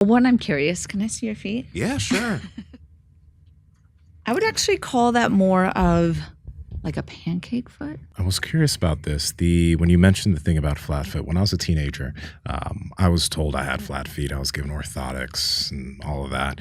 One, I'm curious. Can I see your feet? Yeah, sure. I would actually call that more of like a pancake foot. I was curious about this. When you mentioned the thing about flat foot, when I was a teenager, I was told I had flat feet. I was given orthotics and all of that.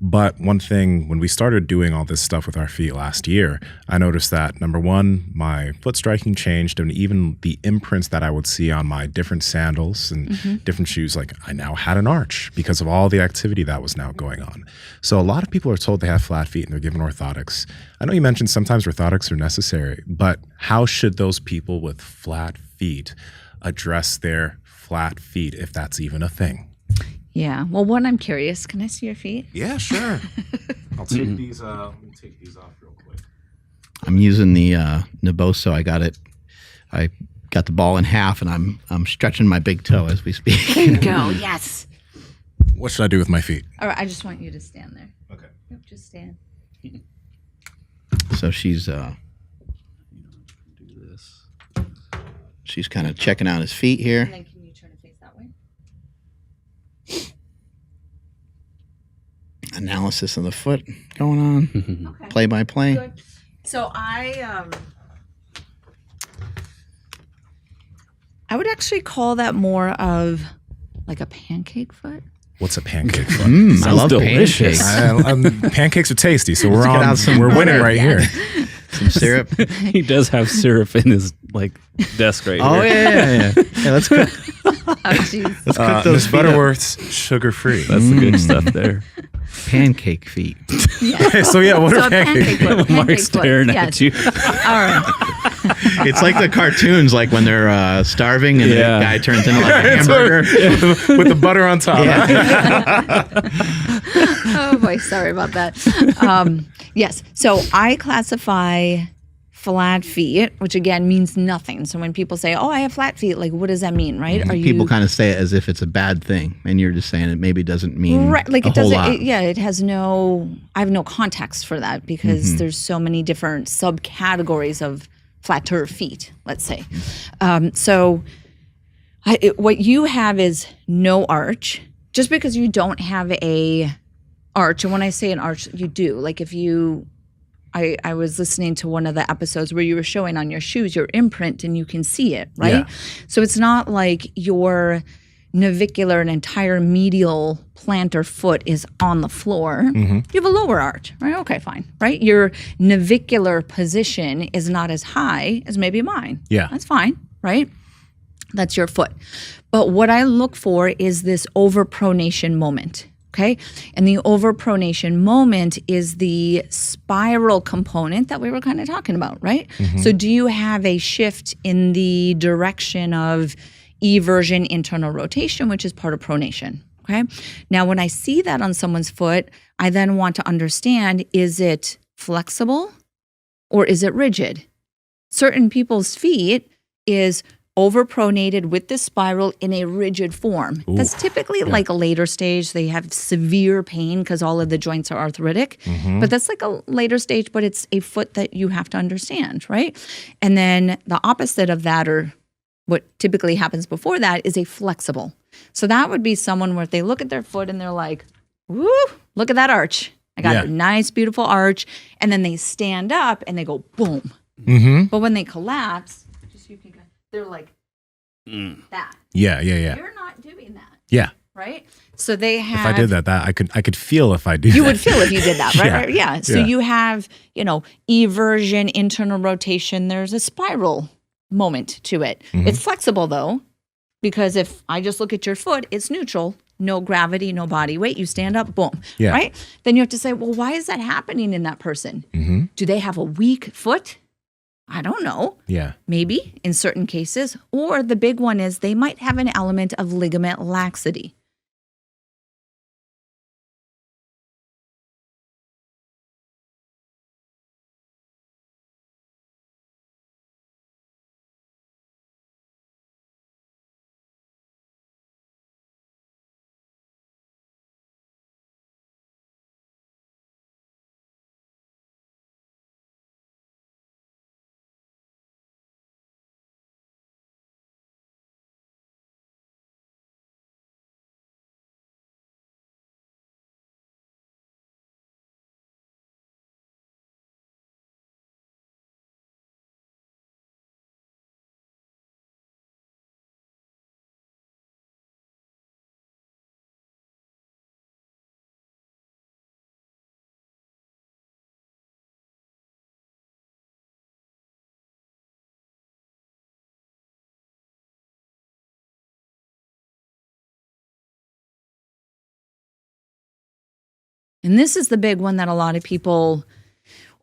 But one thing, when we started doing all this stuff with our feet last year, I noticed that, number one, my foot striking changed, and even the imprints that I would see on my different sandals and different shoes, like I now had an arch because of all the activity that was now going on. So a lot of people are told they have flat feet and they're given orthotics. I know you mentioned sometimes orthotics are necessary, but how should those people with flat feet address their flat feet, if that's even a thing? Yeah. Well, one, I'm curious. Can I see your feet? Yeah, sure. I'll take these. Let me take these off real quick. I'm using the Naboso. I got the ball in half, and I'm stretching my big toe as we speak. There you go. Yes. What should I do with my feet? All right. I just want you to stand there. Okay. Yep, just stand. So she's kind of checking out his feet here. And then can you turn it face that way? Analysis of the foot going on. Okay. Play by play. Good. So I would actually call that more of like a pancake foot. What's a pancake foot? I love delicious. pancakes. Pancakes are tasty, so Let's get out some we're winning right Yeah. here. Some syrup. He does have syrup in his desk right Oh here. yeah. Hey, let's cook. Oh, jeez. Let's cook those Miss feet up. Butterworth's sugar-free. That's the good stuff there. Pancake feet. So yeah, what So are a pancake foot. foot? Mark's staring yes. at you. All right. It's like the cartoons, like when they're starving and Yeah. the guy turns into like a hamburger. with the butter on top. Oh boy, sorry about that. Yes, so I classify flat feet, which again means nothing. So when people say, "Oh, I have flat feet," like what does that mean, right? Are People you kind of say it as if it's a bad thing, and you're just saying it maybe doesn't mean right? Like a it whole doesn't. lot. It has no. I have no context for that because there's so many different subcategories of flatter feet. Let's say. So what you have is no arch. Just because you don't have a arch, and when I say an arch, you do. Like if you, I was listening to one of the episodes where you were showing on your shoes your imprint and you can see it, right? Yeah. So it's not like your navicular and entire medial plantar foot is on the floor. You have a lower arch, right? Okay, fine, right? Your navicular position is not as high as maybe mine. Yeah. That's fine, right? That's your foot. But what I look for is this overpronation moment, okay? And the overpronation moment is the spiral component that we were kind of talking about, right? So do you have a shift in the direction of eversion internal rotation, which is part of pronation, okay? Now, when I see that on someone's foot, I then want to understand, is it flexible or is it rigid? Certain people's feet is overpronated with the spiral in a rigid form. That's typically like a later stage. They have severe pain because all of the joints are arthritic. But that's like a later stage, but it's a foot that you have to understand, right? And then the opposite of that, or what typically happens before that, is a flexible. So that would be someone where if they look at their foot and they're like, woo, look at that arch. I got a nice, beautiful arch. And then they stand up and they go boom. But when they collapse, just so you can, they're like that. Yeah. You're not doing that, Yeah. right? So they have. If I did that, I could feel if I do. You that. would feel if you did that, right? Yeah. Right? Yeah. So Yeah. you have, eversion, internal rotation. There's a spiral moment to it. It's flexible though, because if I just look at your foot, it's neutral. No gravity, no body weight. You stand up, boom. Yeah. Right? Then you have to say, well, why is that happening in that person? Do they have a weak foot? I don't know. Yeah. Maybe in certain cases. Or the big one is they might have an element of ligament laxity. And this is the big one that a lot of people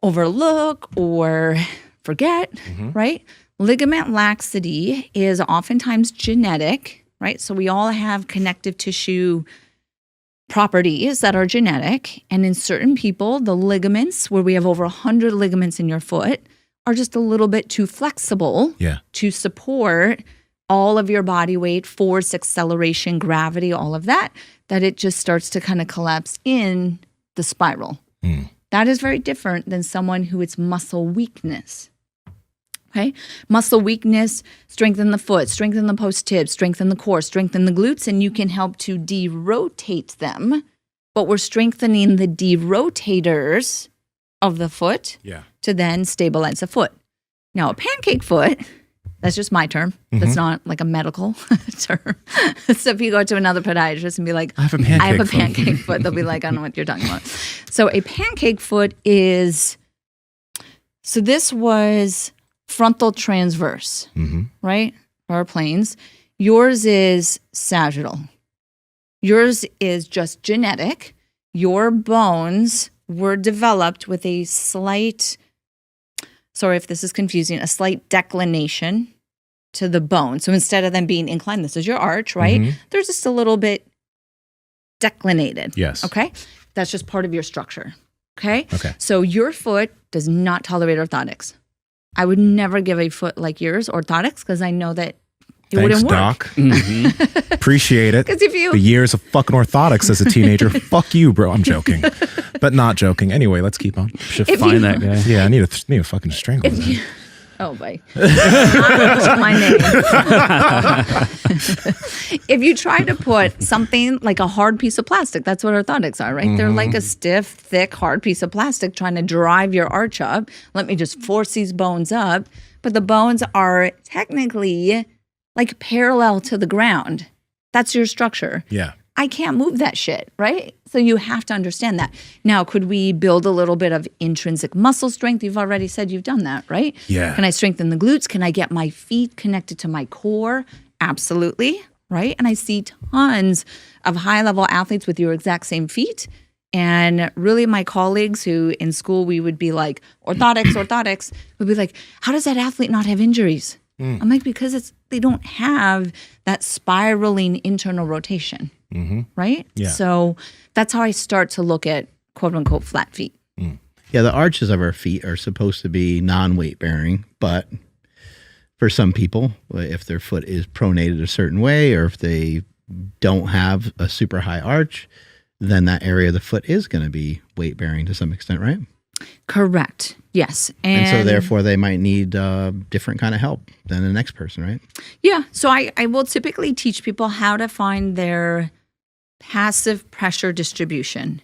overlook or forget, right? Ligament laxity is oftentimes genetic, right? So we all have connective tissue properties that are genetic. And in certain people, the ligaments, where we have over 100 ligaments in your foot, are just a little bit too flexible to support all of your body weight, force, acceleration, gravity, all of that, that it just starts to kind of collapse in the spiral. That is very different than someone who it's muscle weakness. Okay? Muscle weakness, strengthen the foot, strengthen the post-tib, strengthen the core, strengthen the glutes, and you can help to derotate them. But we're strengthening the derotators of the foot to then stabilize the foot. Now, a pancake foot, that's just my term. That's not like a medical term. So if you go to another podiatrist and be like, I have a pancake foot, they'll be like, I don't know what you're talking about. So a pancake foot is, so this was frontal transverse, right? Or planes. Yours is sagittal. Yours is just genetic. Your bones were developed with a slight, sorry if this is confusing, a slight declination to the bone. So instead of them being inclined, this is your arch, right? They're just a little bit declinated. Yes. Okay? That's just part of your structure. Okay? Okay. So your foot does not tolerate orthotics. I would never give a foot like yours orthotics because I know that it Thanks, wouldn't work. Doc. Appreciate it. Because if you The years of fucking orthotics as a teenager. Fuck you, bro. I'm joking. But not joking. Anyway, let's keep on. Should If find you- that guy. Yeah, I need a fucking strangle. that. Oh, boy. Not my name. If you try to put something like a hard piece of plastic, that's what orthotics are, right? They're like a stiff, thick, hard piece of plastic trying to drive your arch up. Let me just force these bones up. But the bones are technically like parallel to the ground. That's your structure. Yeah. I can't move that shit, right? So you have to understand that. Now, could we build a little bit of intrinsic muscle strength? You've already said you've done that, right? Yeah. Can I strengthen the glutes? Can I get my feet connected to my core? Absolutely, right? And I see tons of high-level athletes with your exact same feet. And really my colleagues who in school we would be like, orthotics, would be like, how does that athlete not have injuries? I'm like, because they don't have that spiraling internal rotation, right? Yeah. So that's how I start to look at quote unquote flat feet. Yeah, the arches of our feet are supposed to be non-weight bearing, but for some people, if their foot is pronated a certain way or if they don't have a super high arch, then that area of the foot is going to be weight bearing to some extent, right? Correct. Yes. And so therefore they might need different kind of help than the next person, right? Yeah. So I will typically teach people how to find their passive pressure distribution.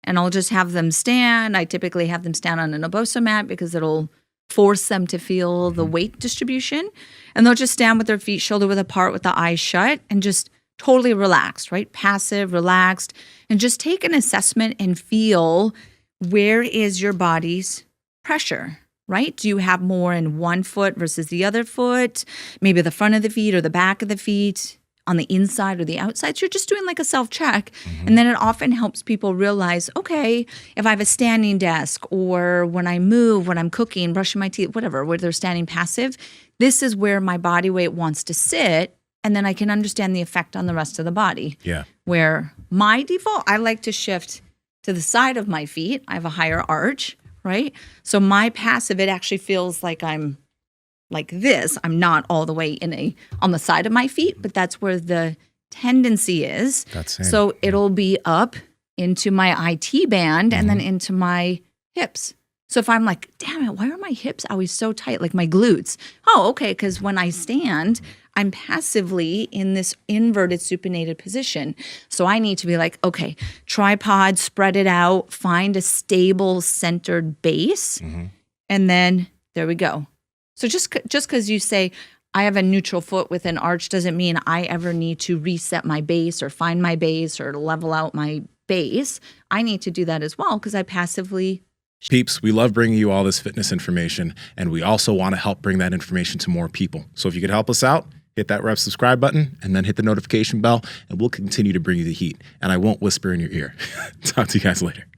And I'll just have them stand. I typically have them stand on an Naboso mat because it'll force them to feel the weight distribution. And they'll just stand with their feet shoulder width apart with the eyes shut and just totally relaxed, right? Passive, relaxed, and just take an assessment and feel where is your body's pressure, right? Do you have more in one foot versus the other foot? Maybe the front of the feet or the back of the feet, on the inside or the outside. So you're just doing like a self-check. And then it often helps people realize, okay, if I have a standing desk or when I move, when I'm cooking, brushing my teeth, whatever, where they're standing passive, this is where my body weight wants to sit. And then I can understand the effect on the rest of the body. Yeah. Where my default, I like to shift to the side of my feet. I have a higher arch, right? So my passive, it actually feels like I'm like this. I'm not all the way on the side of my feet, but that's where the tendency is. That's it. So it'll be up into my IT band and then into my hips. So if I'm like, damn it, why are my hips always so tight? Like my glutes. Oh, okay, because when I stand, I'm passively in this inverted supinated position. So I need to be like, okay, tripod, spread it out, find a stable centered base. And then there we go. So just because you say, I have a neutral foot with an arch doesn't mean I ever need to reset my base or find my base or level out my base. I need to do that as well because I passively. Peeps, we love bringing you all this fitness information, and we also want to help bring that information to more people. So if you could help us out, hit that red subscribe button and then hit the notification bell, and we'll continue to bring you the heat. And I won't whisper in your ear. Talk to you guys later.